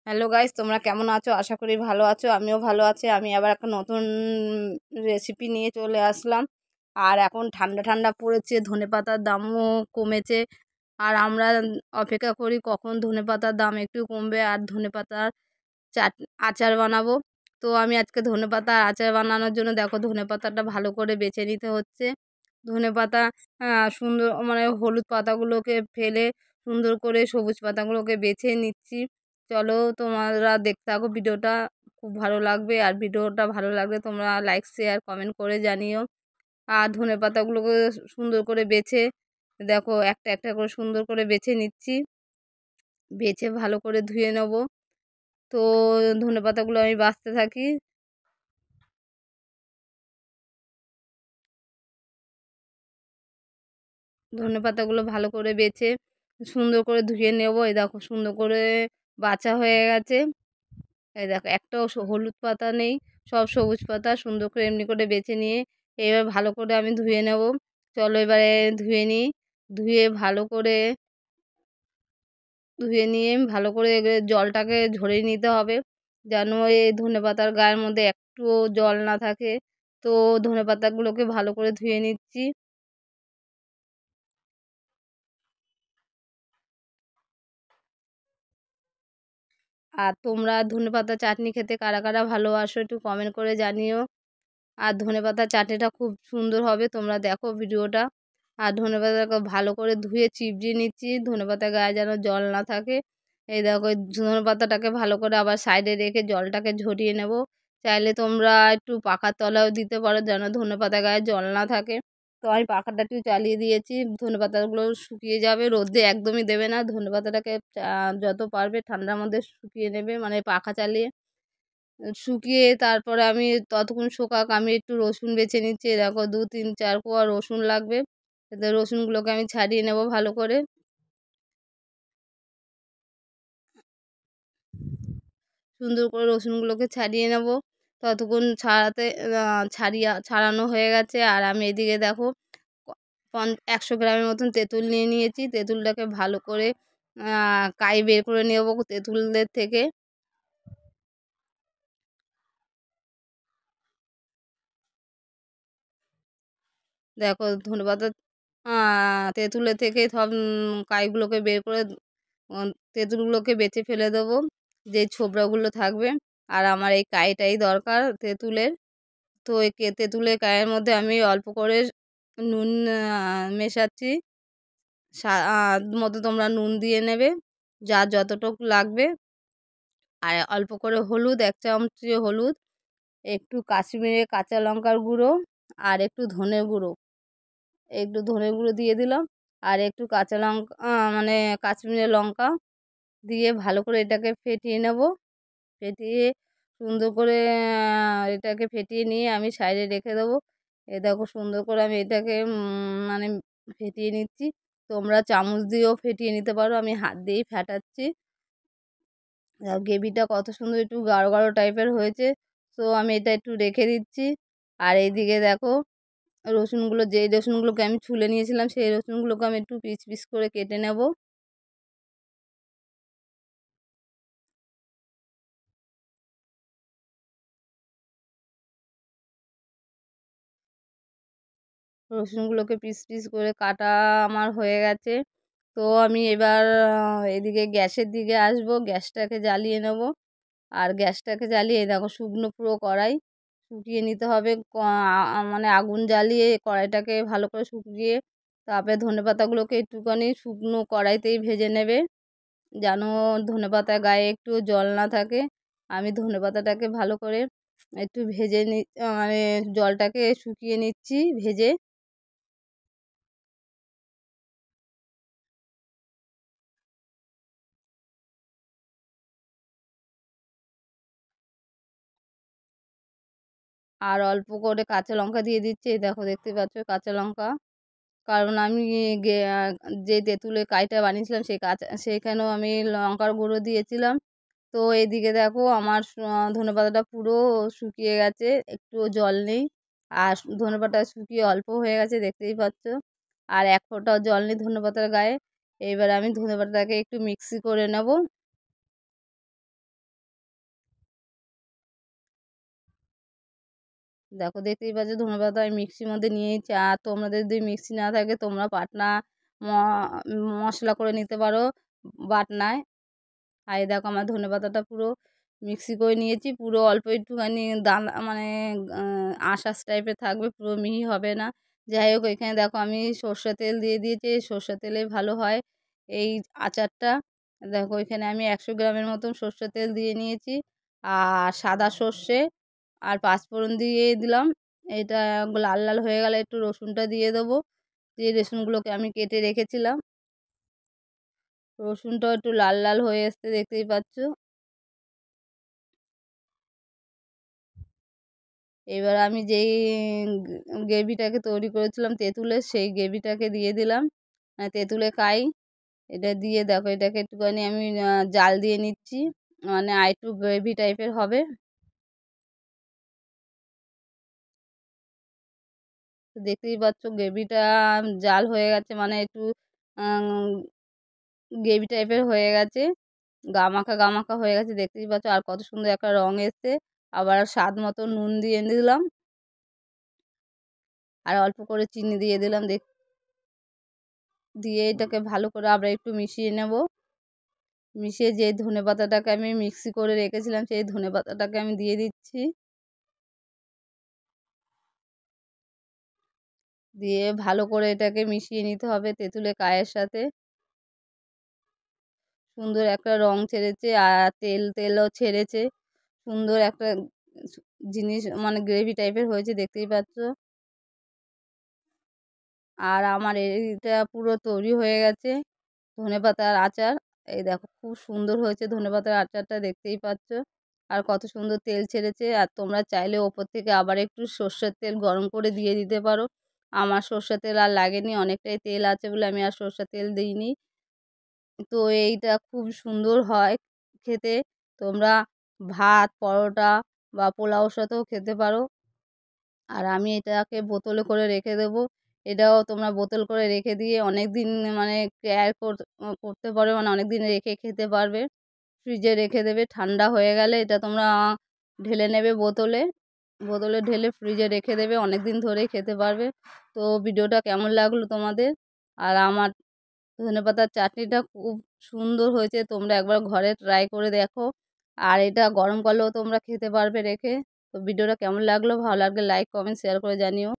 Hello guys, তোমরা কেমন আছো? আশা করি ভালো আছো। আমিও ভালো আছি। আমি আবার একটা নতুন রেসিপি নিয়ে চলে আসলাম। আর এখন ঠান্ডা ঠান্ডা পড়েছে, ধনেপাতার দামও কমেছে। আর আমরা অপেক্ষা করি কখন ধনেপাতার দাম একটু কমবে আর ধনেপাতার চাট আচার বানাবো। তো আমি আজকে ধনেপাতার আচার বানানোর জন্য দেখো ধনেপাতাটা ভালো করে বেছে নিতে হচ্ছে। ধনেপাতা সুন্দর মানে হলুদ পাতাগুলোকে ফেলে সুন্দর করে সবুজ পাতাগুলোকে বেছে নিচ্ছি। চলো তোমরা দেখতে থাকো ভিডিওটা, খুব ভালো লাগবে। আর ভিডিওটা ভালো লাগলে তোমরা লাইক শেয়ার কমেন্ট করে জানিও। আর ধনেপাতাগুলোকে সুন্দর করে বেছে দেখো একটা একটা করে সুন্দর করে বেছে নিচ্ছি, বেছে ভালো করে ধুয়ে নেব। তো ধনেপাতাগুলো আমি বাছতে থাকি। ধনেপাতাগুলো ভালো করে বেছে সুন্দর করে ধুয়ে নেব। এই দেখো সুন্দর করে বাছা হয়ে গেছে। এই দেখো একটাও হলুদ পাতা নেই, সব সবুজ পাতা। সুন্দর করে এমনি করে বেছে নিয়ে এবার ভালো করে আমি ধুয়ে নেব। চলো এবারে ধুয়ে নিই। ধুয়ে নিয়ে ভালো করে জলটাকে ঝরিয়ে নিতে হবে, যেন এই ধনেপাতার গায়ের মধ্যে একটুও জল না থাকে। তো ধনেপাতাগুলোকে ভালো করে ধুয়ে নিচ্ছি। আর তোমরা ধনেপাতা চাটনি খেতে কারা কারা ভালোবাসো একটু কমেন্ট করে জানিও। আর ধনেপাতা চাটনিটা খুব সুন্দর হবে, তোমরা দেখো ভিডিওটা। আর ধনেপাতাটাকে ভালো করে ধুয়ে চিপড়িয়ে নিচ্ছি, ধনেপাতা গায়ে যেন জল না থাকে। এই দেখো ধনেপাতাটাকে ভালো করে আবার সাইডে রেখে জলটাকে ঝরিয়ে নেব। চাইলে তোমরা একটু পাখার তলাও দিতে পারো যেন ধনেপাতা গায়ে জল না থাকে। তো আমি পাখাটা একটু চালিয়ে দিয়েছি, ধনেপাতাগুলো শুকিয়ে যাবে। রোদে একদমই দেবে না, ধনেপাতাটাকে যত পারবে ঠান্ডার মধ্যে শুকিয়ে নেবে, মানে পাখা চালিয়ে শুকিয়ে তারপরে আমি ততক্ষণ শোকাক আমি একটু রসুন বেছে নিচ্ছি। দেখো 2-3-4 কোয়া রসুন লাগবে। এতে রসুনগুলোকে আমি ছাড়িয়ে নেব ভালো করে। সুন্দর করে রসুনগুলোকে ছাড়িয়ে নেব। ততক্ষণ ছাড়ানো হয়ে গেছে। আর আমি এদিকে দেখো 100 গ্রামের মতন তেঁতুল নিয়ে নিয়েছি। তেঁতুলটাকে ভালো করে কাই বের করে নেব তেঁতুলদের থেকে। দেখো ধনেপাতা তেঁতুলের থেকে সব কাইগুলোকে বের করে তেঁতুলগুলোকে বেছে ফেলে দেবো, যে ছোবড়াগুলো থাকবে। আর আমার এই কাইটাই দরকার তেঁতুলের। তো এই তেঁতুলের কাইয়ের মধ্যে আমি অল্প করে নুন মেশাচ্ছি। মতো তোমরা নুন দিয়ে নেবে, যার যতটুকু লাগবে। আর অল্প করে হলুদ, 1 চামচ হলুদ, একটু কাশ্মীরে কাঁচা লঙ্কার গুঁড়ো, আর একটু ধনে গুঁড়ো দিয়ে দিলাম। আর একটু কাঁচা লঙ্কা মানে কাশ্মীরি লঙ্কা দিয়ে ভালো করে এটাকে ফেটিয়ে নেব। ফেটিয়ে সুন্দর করে এটাকে ফেটিয়ে নিয়ে আমি সাইডে রেখে দেবো। এ দেখো সুন্দর করে আমি এটাকে মানে ফেটিয়ে নিচ্ছি। তোমরা চামচ দিয়েও ফেটিয়ে নিতে পারো, আমি হাত দিয়েই ফেটাচ্ছি। গ্রেভিটা কত সুন্দর একটু গাঢ় গাঢ় টাইপের হয়েছে। তো আমি এটা একটু রেখে দিচ্ছি। আর এইদিকে দেখো যেই রসুনগুলোকে আমি ছুলে নিয়েছিলাম সেই রসুনগুলোকে আমি একটু পিস পিস করে কেটে নেব। রসুনগুলোকে পিস পিস করে কাটা আমার হয়ে গেছে। তো আমি এবার এদিকে গ্যাসের দিকে আসবো, গ্যাসটাকে জ্বালিয়ে নেব। আর গ্যাসটাকে জ্বালিয়ে দেখো শুকনো পুরো কড়াই শুকিয়ে নিতে হবে। মানে আগুন জ্বালিয়ে কড়াইটাকে ভালো করে শুকিয়ে তারপরে ধনেপাতাগুলোকে একটুখানি শুকনো কড়াইতেই ভেজে নেবে, যেন ধনেপাতার গায়ে একটু জল না থাকে। আমি ধনেপাতাটাকে ভালো করে একটু ভেজে মানে জলটাকে শুকিয়ে নিচ্ছি ভেজে। আর অল্প করে কাঁচা লঙ্কা দিয়ে দিচ্ছি। এই দেখো দেখতে পাচ্ছ কাঁচা লঙ্কা, কারণ আমি যে তেঁতুলের কাইটা বানিয়েছিলাম সেইখানেও আমি লঙ্কার গুঁড়ো দিয়েছিলাম। তো এইদিকে দেখো আমার ধনেপাতাটা পুরো শুকিয়ে গেছে, একটুও জল নেই। আর ধনেপাতা শুকিয়ে অল্প হয়ে গেছে দেখতেই পাচ্ছ। আর এক ফোঁটাও জল নেই ধনেপাতার গায়ে। এইবার আমি ধনেপাতাটাকে একটু মিক্সি করে নেব। দেখো দেখতেই পাচ্ছ ধনেপাতা আমি মিক্সির মধ্যে নিয়েছি। আর তোমাদের যদি মিক্সি না থাকে তোমরা পাটনা মশলা করে নিতে পারো বাটনায়। আর এই দেখো আমার ধনেপাতাটা পুরো মিক্সি করে নিয়েছি, পুরো অল্প একটুখানি দানা মানে আঁশাশ টাইপের থাকবে, পুরো মিহি হবে না। যাই হোক এখানে দেখো আমি সর্ষে তেল দিয়ে দিয়েছি, সর্ষে তেলে ভালো হয় এই আচারটা। দেখো এখানে আমি 100 গ্রামের মতন সর্ষে তেল দিয়ে নিয়েছি, আর সাদা সর্ষে আর পাঁচফোড়ন দিয়ে দিলাম। এটা লাল লাল হয়ে গেলে একটু রসুনটা দিয়ে দেবো, যে রসুনগুলোকে আমি কেটে রেখেছিলাম। রসুনটাও একটু লাল লাল হয়ে আসতে দেখতেই পাচ্ছ। এবার আমি যেই গ্রেভিটাকে তৈরি করেছিলাম তেঁতুলের, সেই গ্রেভিটাকে দিয়ে দিলাম, মানে তেঁতুলে কাই। এটা দিয়ে দেখো এটাকে একটুখানি আমি জাল দিয়ে নিচ্ছি, মানে আরেকটু গ্রেভি টাইপের হবে। তো দেখতেই পাচ্ছ গ্রেভিটা জাল হয়ে গেছে, মানে একটু গ্রেভি টাইপের হয়ে গেছে, গা মাখা হয়ে গেছে দেখতেই পাচ্ছ। আর কত সুন্দর একটা রং এসছে। আবার স্বাদ মতো নুন দিয়ে দিলাম, আর অল্প করে চিনি দিয়ে দিলাম। দিয়ে এটাকে ভালো করে আবার একটু মিশিয়ে নেব। মিশিয়ে যে ধনেপাতাটাকে আমি মিক্সি করে রেখেছিলাম সেই ধনেপাতাটাকে আমি দিয়ে দিচ্ছি। দিয়ে ভালো করে এটাকে মিশিয়ে নিতে হবে তেঁতুলের কায়ের সাথে। সুন্দর একটা রং ছেড়েছে আর তেলও ছেড়েছে, সুন্দর একটা জিনিস মানে গ্রেভি টাইপের হয়েছে দেখতেই পাচ্ছ। আর আমার এইটা পুরো তৈরি হয়ে গেছে ধনেপাতার আচার। এই দেখো খুব সুন্দর হয়েছে ধনেপাতার আচারটা দেখতেই পাচ্ছ, আর কত সুন্দর তেল ছেড়েছে। আর তোমরা চাইলে ওপর থেকে আবার একটু সর্ষের তেল গরম করে দিয়ে দিতে পারো। আমার সর্ষের তেল আর লাগেনি, অনেকটাই তেল আছে বলে আমি আর সর্ষের তেল দিইনি। তো এইটা খুব সুন্দর হয় খেতে। তোমরা ভাত, পরোটা বা পোলাওর সাথেও খেতে পারো। আর আমি এটাকে বোতলে করে রেখে দেবো। এটাও তোমরা বোতল করে রেখে দিয়ে অনেক দিন মানে কেয়ার করতে পারবে, মানে অনেক দিন রেখে খেতে পারবে। ফ্রিজে রেখে দেবে, ঠান্ডা হয়ে গেলে এটা তোমরা ঢেলে নেবে বোতলে, বোতলে ঢেলে ফ্রিজে রেখে দেবে, অনেক দিন ধরেই খেতে পারবে। তো ভিডিওটা কেমন লাগলো তোমাদের? আর আমার ধনেপাতার চাটনিটা খুব সুন্দর হয়েছে, তোমরা একবার ঘরে ট্রাই করে দেখো। আর এটা গরমকালেও তোমরা খেতে পারবে রেখে। তো ভিডিওটা কেমন লাগলো? ভালো লাগলে লাইক, কমেন্ট, শেয়ার করে জানিও।